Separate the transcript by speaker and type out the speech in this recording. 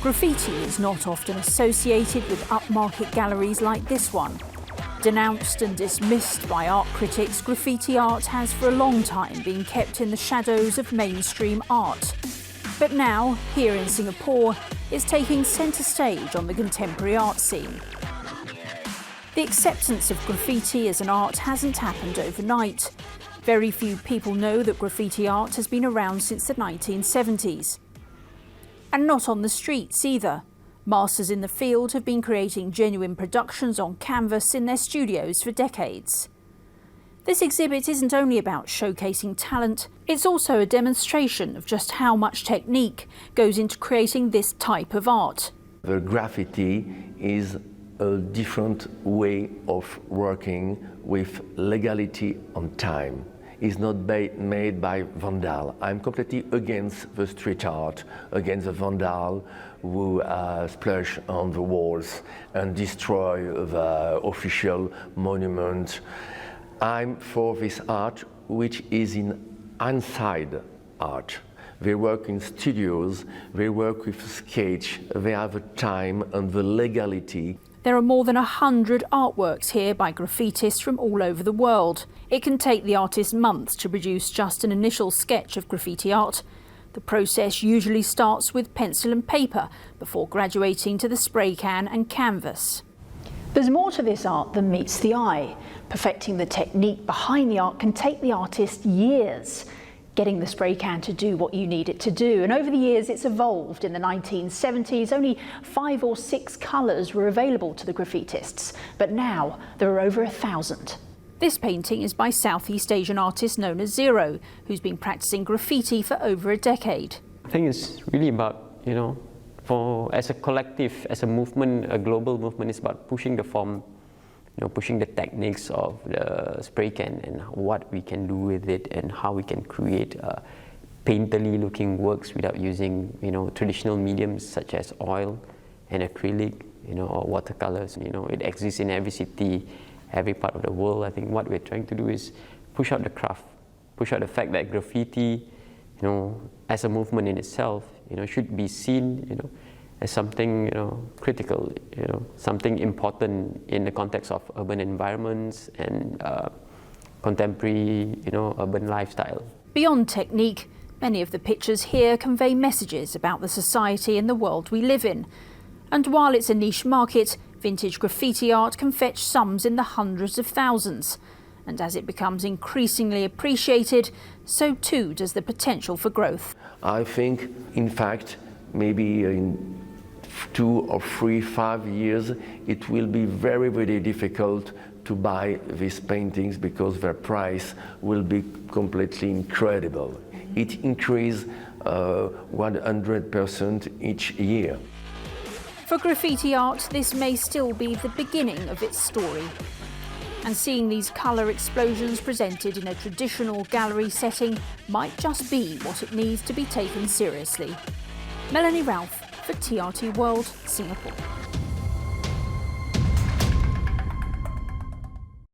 Speaker 1: Graffiti is not often associated with upmarket galleries like this one. Denounced and dismissed by art critics, graffiti art has for a long time been kept in the shadows of mainstream art. But now, here in Singapore, it's taking centre stage on the contemporary art scene. The acceptance of graffiti as an art hasn't happened overnight. Very few people know that graffiti art has been around since the 1970s. And not on the streets either. Masters in the field have been creating genuine productions on canvas in their studios for decades. This exhibit isn't only about showcasing talent, it's also a demonstration of just how much technique goes into creating this type of art.
Speaker 2: The graffiti is a different way of working with legality on time. It's not made by vandal. I'm completely against the street art, against the vandal who splash on the walls and destroy the official monument. I'm for this art which is inside art. They work in studios, they work with sketch, they have the time and the legality.
Speaker 1: There are more than 100 artworks here by graffitists from all over the world. It can take the artist months to produce just an initial sketch of graffiti art. The process usually starts with pencil and paper before graduating to the spray can and canvas. There's more to this art than meets the eye. Perfecting the technique behind the art can take the artist years. Getting the spray can to do what you need it to do. And over the years, it's evolved. In the 1970s, only 5 or 6 colours were available to the graffitists. But now, there are over 1,000. This painting is by Southeast Asian artist known as Zero, who's been practising graffiti for over a decade.
Speaker 3: I think it's really about, as a collective, as a movement, a global movement, it's about pushing the form, pushing the techniques of the spray can and what we can do with it and how we can create painterly looking works without using, traditional mediums such as oil and acrylic, or watercolors. It exists in every city, every part of the world. I think what we're trying to do is push out the craft, push out the fact that graffiti, as a movement in itself, should be seen, as something critical, something important in the context of urban environments and contemporary, urban lifestyle.
Speaker 1: Beyond technique, many of the pictures here convey messages about the society and the world we live in. And while it's a niche market, vintage graffiti art can fetch sums in the hundreds of thousands. And as it becomes increasingly appreciated, so too does the potential for growth.
Speaker 2: I think, in fact, maybe in 2 or 3, 5 years, it will be very, very difficult to buy these paintings because their price will be completely incredible. It increases 100% each year.
Speaker 1: For graffiti art, this may still be the beginning of its story. And seeing these colour explosions presented in a traditional gallery setting might just be what it needs to be taken seriously. Melanie Ralph for TRT World, Singapore.